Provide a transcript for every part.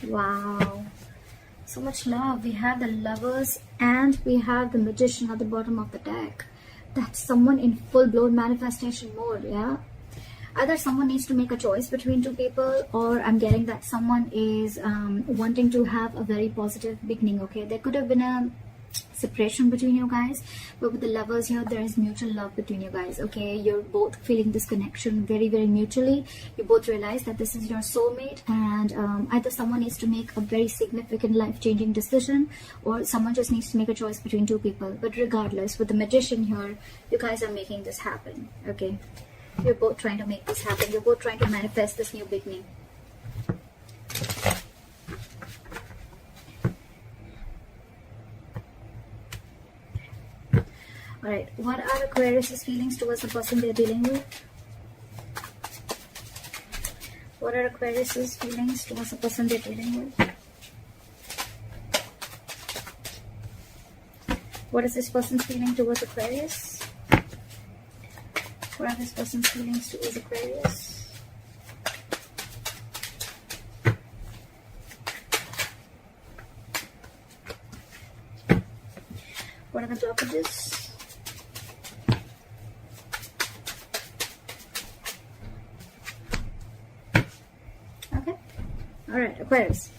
Wow. So much love. We have the Lovers and we have the Magician at the bottom of the deck. That's someone in full-blown manifestation mode, yeah? Either someone needs to make a choice between two people, or I'm getting that someone is wanting to have a very positive beginning, okay? There could have been a separation between you guys, but with the Lovers here, there is mutual love between you guys, okay? You're both feeling this connection very, very mutually. You both realize that this is your soulmate, and either someone needs to make a very significant life-changing decision, or someone just needs to make a choice between two people. But regardless, with the Magician here, you guys are making this happen, okay? You're both trying to make this happen. You're both trying to manifest this new beginning. Alright, what are Aquarius' feelings towards the person they're dealing with? What are Aquarius' feelings towards the person they're dealing with? What is this person's feeling towards Aquarius? What are this person's feelings towards Aquarius? What are the blockages? Okay. Alright, Aquarius.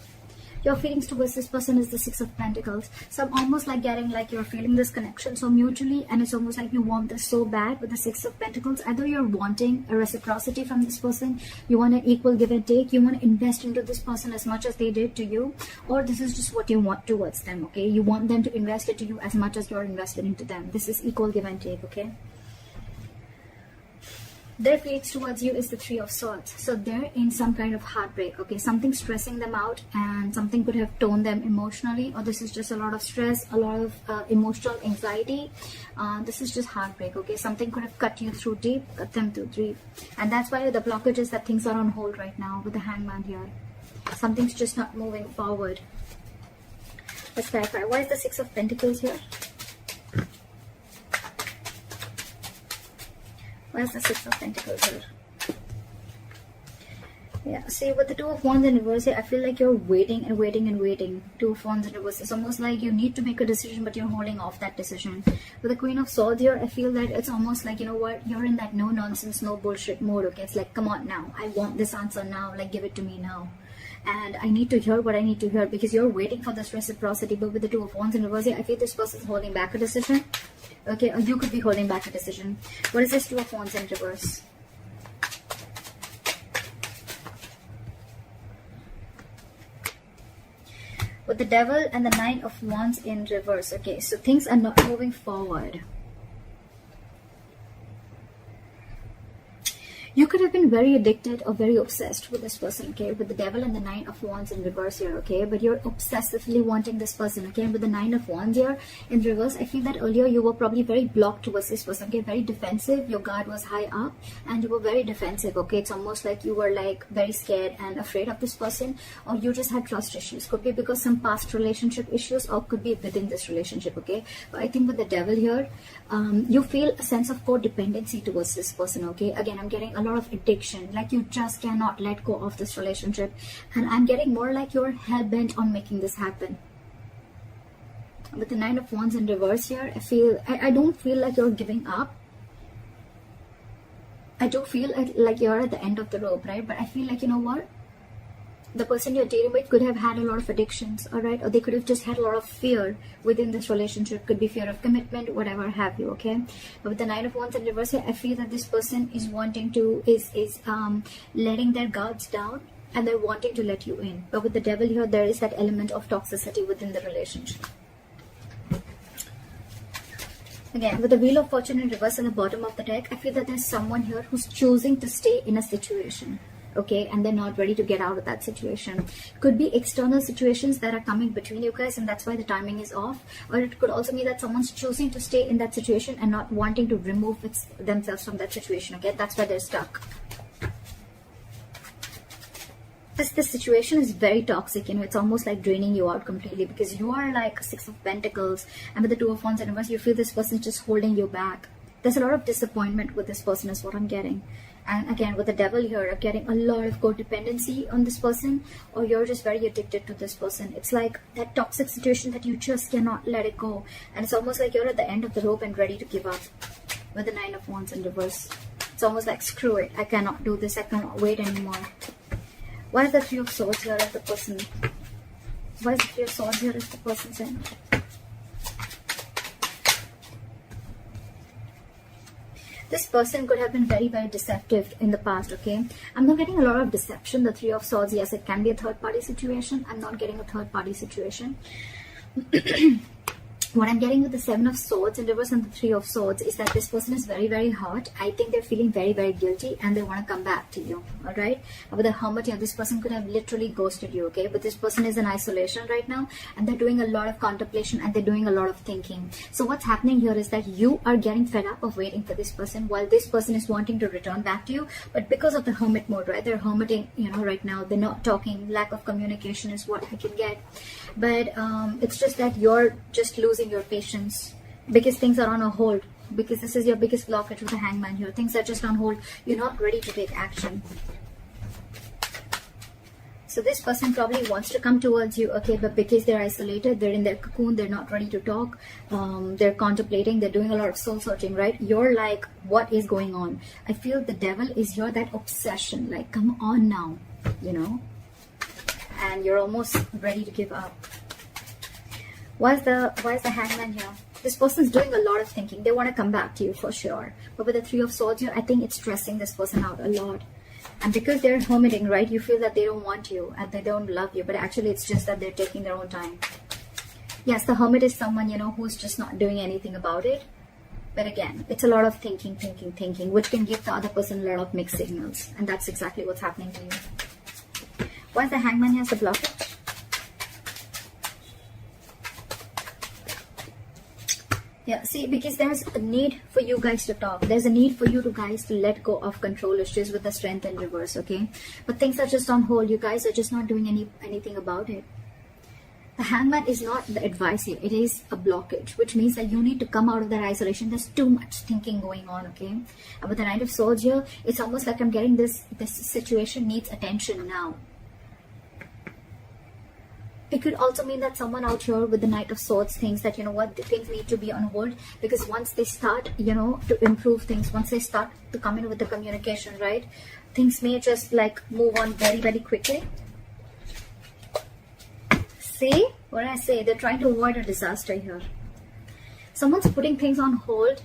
Your feelings towards this person is the Six of Pentacles. So I'm almost like getting like you're feeling this connection so mutually, and it's almost like you want this so bad with the Six of Pentacles. Either you're wanting a reciprocity from this person, you want an equal give and take, you want to invest into this person as much as they did to you, or this is just what you want towards them, okay? You want them to invest into you as much as you're invested into them. This is equal give and take, okay? Their feelings towards you is the Three of Swords. So they're in some kind of heartbreak, okay? Something stressing them out, and something could have torn them emotionally, or this is just a lot of stress, a lot of emotional anxiety. This is just heartbreak, okay? Something could have cut you through deep, cut them through deep. And that's why the blockage is that things are on hold right now with the Hangman here. Something's just not moving forward. Let's clarify. Why is the Six of Pentacles here? Where's the Six of Pentacles here? Yeah, see, with the Two of Wands in reverse here, I feel like you're waiting and waiting and waiting. Two of Wands in reverse. It's almost like you need to make a decision, but you're holding off that decision. With the Queen of Swords here, I feel that it's almost like, you know what, you're in that no nonsense, no bullshit mode, okay? It's like, come on now. I want this answer now. Like, give it to me now. And I need to hear what I need to hear, because you're waiting for this reciprocity. But with the Two of Wands in reverse here, I feel this person's holding back a decision. Okay, or you could be holding back a decision. What is this Two of Wands in reverse? With the Devil and the Nine of Wands in reverse. Okay, so things are not moving forward. You could have been very addicted or very obsessed with this person, okay? With the Devil and the Nine of Wands in reverse here, okay? But you're obsessively wanting this person, okay? And with the Nine of Wands here in reverse, I feel that earlier you were probably very blocked towards this person, okay? Very defensive. Your guard was high up and you were very defensive, okay? It's almost like you were like very scared and afraid of this person, or you just had trust issues. Could be because some past relationship issues, or could be within this relationship, okay? But I think with the Devil here, you feel a sense of codependency towards this person, okay? Again, I'm getting a lot of addiction, like you just cannot let go of this relationship, and I'm getting more like you're hell-bent on making this happen. With the Nine of Wands in reverse here, I don't feel like you're giving up. I do feel like you're at the end of the rope, right? But I feel like, you know what, the person you're dealing with could have had a lot of addictions, all right? Or they could have just had a lot of fear within this relationship. Could be fear of commitment, whatever have you, okay? But with the Nine of Wands in reverse here, I feel that this person is wanting to, is letting their guards down, and they're wanting to let you in. But with the Devil here, there is that element of toxicity within the relationship. Again, with the Wheel of Fortune in reverse at the bottom of the deck, I feel that there's someone here who's choosing to stay in a situation, okay, and they're not ready to get out of that situation. Could be external situations that are coming between you guys, and that's why the timing is off. Or it could also be that someone's choosing to stay in that situation and not wanting to remove themselves from that situation, okay? That's why they're stuck. This situation is very toxic, you know, it's almost like draining you out completely, because you are like Six of Pentacles, and with the Two of Wands in reverse, you feel this person just holding you back. There's a lot of disappointment with this person is what I'm getting. And again, with the devil here, I'm getting a lot of codependency on this person, or you're just very addicted to this person. It's like that toxic situation that you just cannot let it go. And it's almost like you're at the end of the rope and ready to give up with the 9 of Wands in reverse. It's almost like, screw it, I cannot do this, I cannot wait anymore. Why is the 3 of Swords here as the person? Why is the 3 of Swords here as the person saying? This person could have been very, very deceptive in the past, okay? I'm not getting a lot of deception. The 3 of Swords, yes, it can be a third-party situation. I'm not getting a third-party situation. What I'm getting with the 7 of Swords in reverse and the 3 of Swords is that this person is very, very hurt. I think they're feeling very, very guilty and they want to come back to you, alright? With the Hermit here, this person could have literally ghosted you, okay? But this person is in isolation right now and they're doing a lot of contemplation and they're doing a lot of thinking. So what's happening here is that you are getting fed up of waiting for this person while this person is wanting to return back to you. But because of the Hermit mode, right? They're hermiting, you know, right now. They're not talking. Lack of communication is what I can get. But it's just that you're just losing your patience because things are on a hold, because this is your biggest blockage with the Hangman here. Things are just on hold. You're not ready to take action. So this person probably wants to come towards you, okay, but because they're isolated, they're in their cocoon, they're not ready to talk, they're contemplating, they're doing a lot of soul searching, right? You're like, what is going on? I feel the devil is your that obsession, like, come on now, you know, and you're almost ready to give up. Why is the Hangman here? This person's doing a lot of thinking. They want to come back to you for sure. But with the 3 of Swords here, I think it's stressing this person out a lot. And because they're hermiting, right, you feel that they don't want you and they don't love you. But actually, it's just that they're taking their own time. Yes, the Hermit is someone, you know, who's just not doing anything about it. But again, it's a lot of thinking, which can give the other person a lot of mixed signals. And that's exactly what's happening to you. Why is the Hangman here as the blockage? Yeah, see, because there's a need for you guys to talk. There's a need for you guys to let go of control issues with the Strength in reverse, okay? But things are just on hold. You guys are just not doing anything about it. The Hangman is not the advice here. It is a blockage, which means that you need to come out of that isolation. There's too much thinking going on, okay? And with the Knight of Swords here, it's almost like I'm getting this situation needs attention now. It could also mean that someone out here with the Knight of Swords thinks that, you know what, things need to be on hold, because once they start, you know, to improve things, once they start to come in with the communication, right, things may just like move on very, very quickly. See what I say? They're trying to avoid a disaster here. Someone's putting things on hold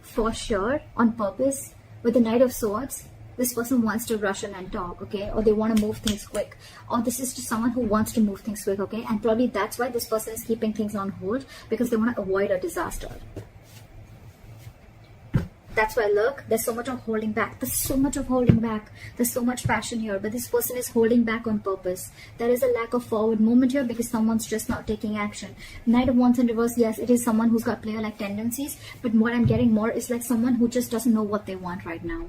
for sure, on purpose. With the Knight of Swords, this person wants to rush in and talk, okay? Or they want to move things quick. Or this is just someone who wants to move things quick, okay? And probably that's why this person is keeping things on hold, because they want to avoid a disaster. That's why, look, there's so much of holding back. There's so much of holding back. There's so much passion here, but this person is holding back on purpose. There is a lack of forward movement here because someone's just not taking action. Knight of Wands in reverse, yes, it is someone who's got player-like tendencies, but what I'm getting more is like someone who just doesn't know what they want right now.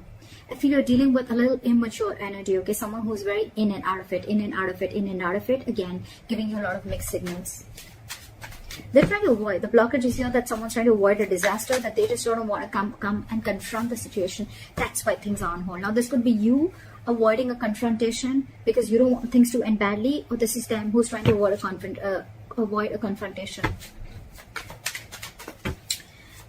I feel you're dealing with a little immature energy, okay? Someone who's very in and out of it, in and out of it, in and out of it. Again, giving you a lot of mixed signals. They're trying to avoid. The blockage is here that someone's trying to avoid a disaster, that they just don't want to come and confront the situation. That's why things are on hold. Now, this could be you avoiding a confrontation because you don't want things to end badly, or this is them who's trying to avoid a confrontation.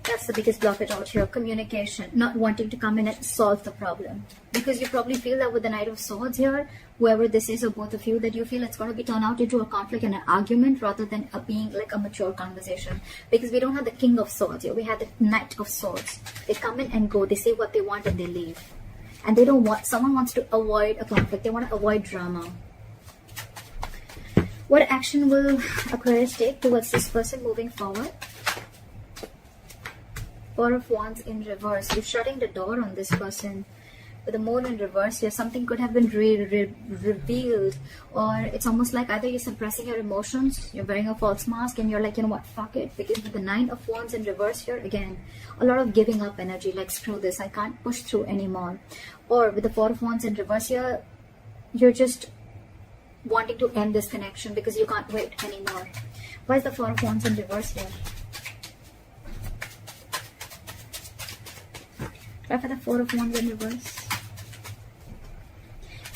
That's the biggest blockage out here. Communication. Not wanting to come in and solve the problem. Because you probably feel that with the Knight of Swords here, whoever this is or both of you, that you feel it's going to be turned out into a conflict and an argument rather than being like a mature conversation. Because we don't have the King of Swords here. We have the Knight of Swords. They come in and go. They say what they want and they leave. And they don't want, someone wants to avoid a conflict. They want to avoid drama. What action will Aquarius take towards this person moving forward? Four of Wands in reverse. You're shutting the door on this person. With the Moon in reverse here, something could have been revealed, or it's almost like either you're suppressing your emotions, you're wearing a false mask, and you're like, you know what, fuck it. Because with the Nine of Wands in reverse here, again, a lot of giving up energy, like screw this, I can't push through anymore. Or with the Four of Wands in reverse here, you're just wanting to end this connection because you can't wait anymore. Why is the Four of Wands in reverse here? Try for the Four of Wands in reverse.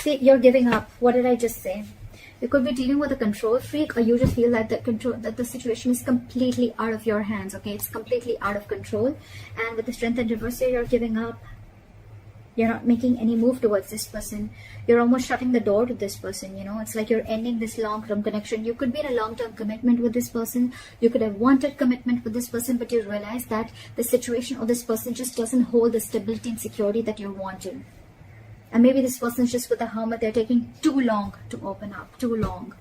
See, you're giving up. What did I just say? You could be dealing with a control freak, or you just feel that the situation is completely out of your hands. Okay, it's completely out of control. And with the Strength in reverse here, you're giving up. You're not making any move towards this person. You're almost shutting the door to this person. You know, it's like you're ending this long-term connection. You could be in a long-term commitment with this person. You could have wanted commitment with this person, but you realize that the situation or this person just doesn't hold the stability and security that you're wanting. And maybe this person's just with the Hermit. They're taking too long to open up. Too long.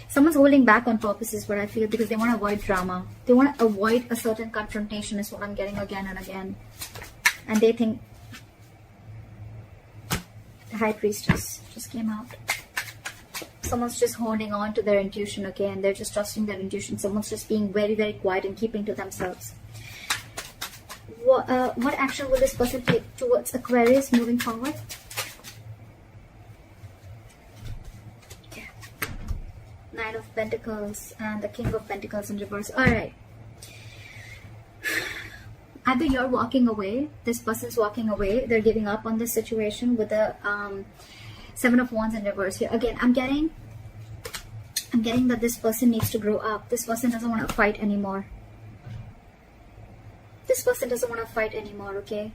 Someone's holding back on purpose is what I feel, because they want to avoid drama. They want to avoid a certain confrontation is what I'm getting again and again. And they think... The High Priestess just came out. Someone's just holding on to their intuition, okay? And they're just trusting their intuition. Someone's just being very, very quiet and keeping to themselves. What action will this person take towards Aquarius moving forward? Okay. Nine of Pentacles and the King of Pentacles in reverse. Alright. Either you're walking away, this person's walking away, they're giving up on this situation with the Seven of Wands in reverse here. Again, I'm getting that this person needs to grow up. This person doesn't want to fight anymore. This person doesn't want to fight anymore, okay?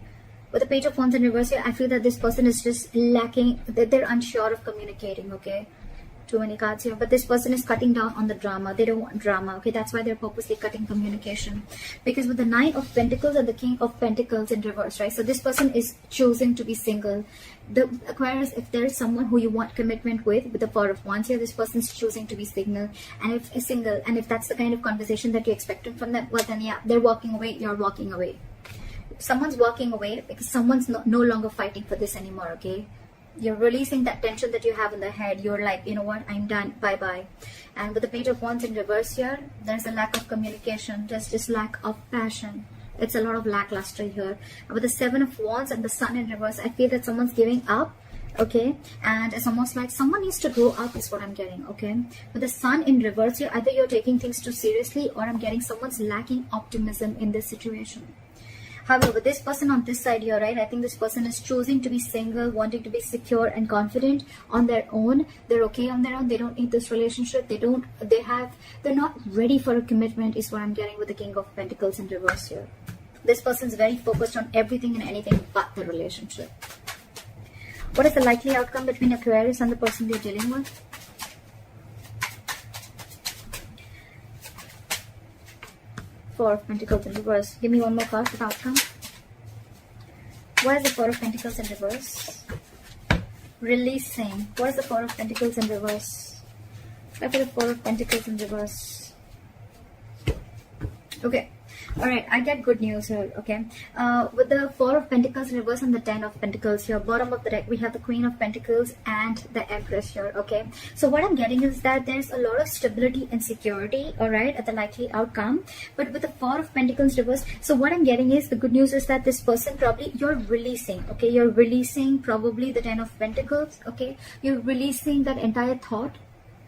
With the Page of Wands in reverse here, I feel that this person is just lacking, that they're unsure of communicating, okay? Too many cards here, but this person is cutting down on the drama. They don't want drama, okay? That's why they're purposely cutting communication. Because with the Nine of Pentacles and the King of Pentacles in reverse, right? So this person is choosing to be single. The Aquarius, if there is someone who you want commitment with the Four of Wands here, this person's choosing to be single. And if that's the kind of conversation that you're expecting from them, well then yeah, they're walking away, you're walking away. Someone's walking away because someone's no longer fighting for this anymore, okay? You're releasing that tension that you have in the head. You're like, you know what, I'm done, bye-bye. And with the Page of Wands in reverse here, there's a lack of communication. There's just lack of passion. It's a lot of lackluster here. And with the Seven of Wands and the Sun in reverse, I feel that someone's giving up, okay? And it's almost like someone needs to grow up is what I'm getting, okay? With the Sun in reverse here, either you're taking things too seriously, or I'm getting someone's lacking optimism in this situation. However, with this person on this side here, right, I think this person is choosing to be single, wanting to be secure and confident on their own. They're okay on their own. They don't need this relationship. They're not ready for a commitment is what I'm getting with the King of Pentacles in reverse here. This person's very focused on everything and anything but the relationship. What is the likely outcome between Aquarius and the person they're dealing with? Four of Pentacles in reverse. Give me one more card for the outcome. What is the Four of Pentacles in reverse? Releasing. What is the Four of Pentacles in reverse? Look at the Four of Pentacles in reverse. Okay. Alright, I get good news here, okay? With the Four of Pentacles in reverse and the Ten of Pentacles here, bottom of the deck, we have the Queen of Pentacles and the Empress here, okay? So what I'm getting is that there's a lot of stability and security, alright, at the likely outcome. But with the Four of Pentacles reverse, so what I'm getting is, the good news is that this person probably, you're releasing, okay? You're releasing probably the Ten of Pentacles, okay? You're releasing that entire thought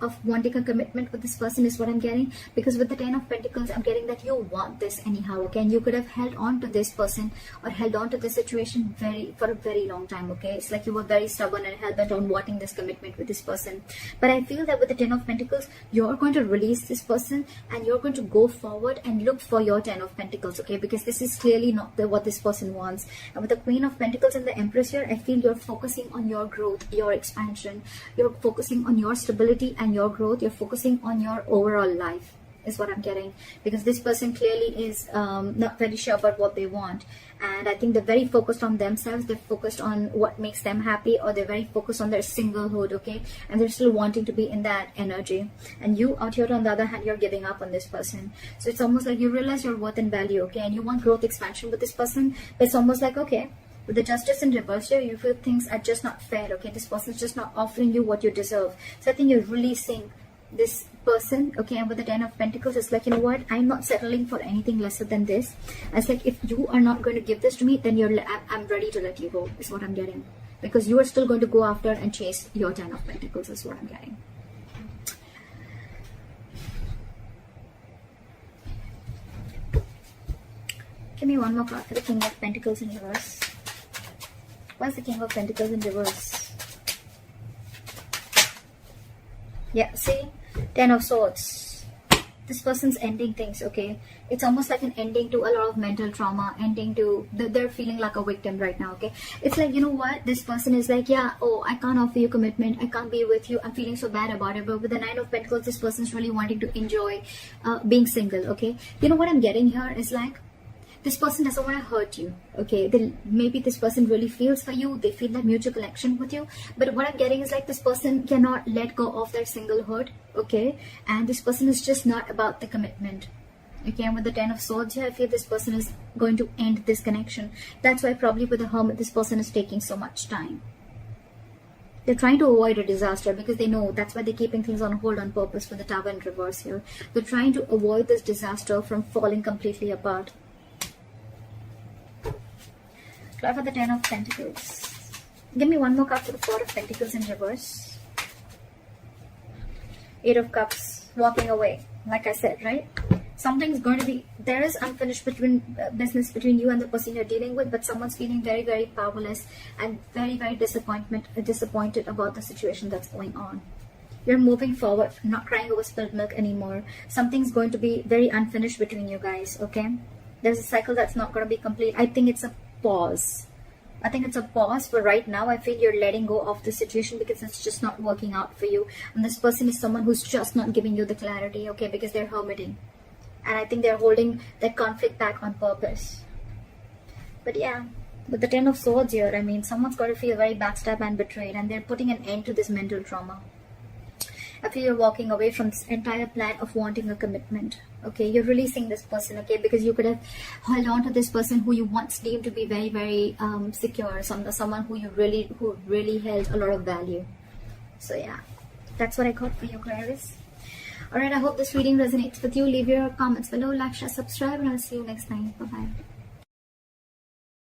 of wanting a commitment with this person is what I'm getting, because with the Ten of Pentacles I'm getting that you want this anyhow, okay? And you could have held on to this person or held on to this situation for a very long time, okay? It's like you were very stubborn and hell-bent on wanting this commitment with this person. But I feel that with the Ten of Pentacles, you're going to release this person and you're going to go forward and look for your Ten of Pentacles, okay? Because this is clearly not what this person wants. And with the Queen of Pentacles and the Empress here, I feel you're focusing on your growth, your expansion. You're focusing on your stability and your growth. You're focusing on your overall life is what I'm getting, because this person clearly is not very sure about what they want, and I think they're very focused on themselves. They're focused on what makes them happy, or they're very focused on their singlehood, okay? And they're still wanting to be in that energy. And you out here on the other hand, you're giving up on this person. So it's almost like you realize your worth and value, okay? And you want growth, expansion with this person. But it's almost like, okay, with the Justice in reverse here, you feel things are just not fair, okay? This person's just not offering you what you deserve. So I think you're releasing this person, okay? And with the Ten of Pentacles, it's like, you know what, I'm not settling for anything lesser than this. And it's like, if you are not going to give this to me, then I'm ready to let you go, is what I'm getting. Because you are still going to go after and chase your Ten of Pentacles, is what I'm getting. Give me one more card for the King of Pentacles in reverse. What's the King of Pentacles in reverse? Yeah, see, 10 of Swords. This person's ending things, okay? It's almost like an ending to a lot of mental trauma, ending to, they're feeling like a victim right now, okay? It's like, you know what? This person is like, yeah, oh, I can't offer you commitment. I can't be with you. I'm feeling so bad about it. But with the 9 of Pentacles, this person's really wanting to enjoy being single, okay? You know what I'm getting here is like, this person doesn't want to hurt you, okay? Maybe this person really feels for you. They feel that mutual connection with you. But what I'm getting is like this person cannot let go of their singlehood, okay? And this person is just not about the commitment, okay? And with the 10 of Swords here, I feel this person is going to end this connection. That's why probably with the Hermit, this person is taking so much time. They're trying to avoid a disaster because they know that's why they're keeping things on hold on purpose for the Tower in reverse here. They're trying to avoid this disaster from falling completely apart. Card for the 10 of Pentacles. Give me one more card for the 4 of Pentacles in reverse. 8 of Cups. Walking away. Like I said, right? Something's going to be... There is unfinished business between you and the person you're dealing with, but someone's feeling very, very powerless and very, very disappointed about the situation that's going on. You're moving forward, not crying over spilled milk anymore. Something's going to be very unfinished between you guys, okay? There's a cycle that's not going to be complete. I think it's a pause. I think it's a pause for right now. I feel you're letting go of the situation because it's just not working out for you. And this person is someone who's just not giving you the clarity, okay, because they're hermiting. And I think they're holding that conflict back on purpose. But yeah, with the 10 of Swords here, I mean, someone's got to feel very backstabbed and betrayed, and they're putting an end to this mental trauma. I feel you're walking away from this entire plan of wanting a commitment. Okay, you're releasing this person, okay, because you could have held on to this person who you once deemed to be very, very secure, someone who really held a lot of value. So yeah, that's what I got for you, Aquarius. Alright, I hope this reading resonates with you. Leave your comments below, like, share, subscribe, and I'll see you next time. Bye-bye.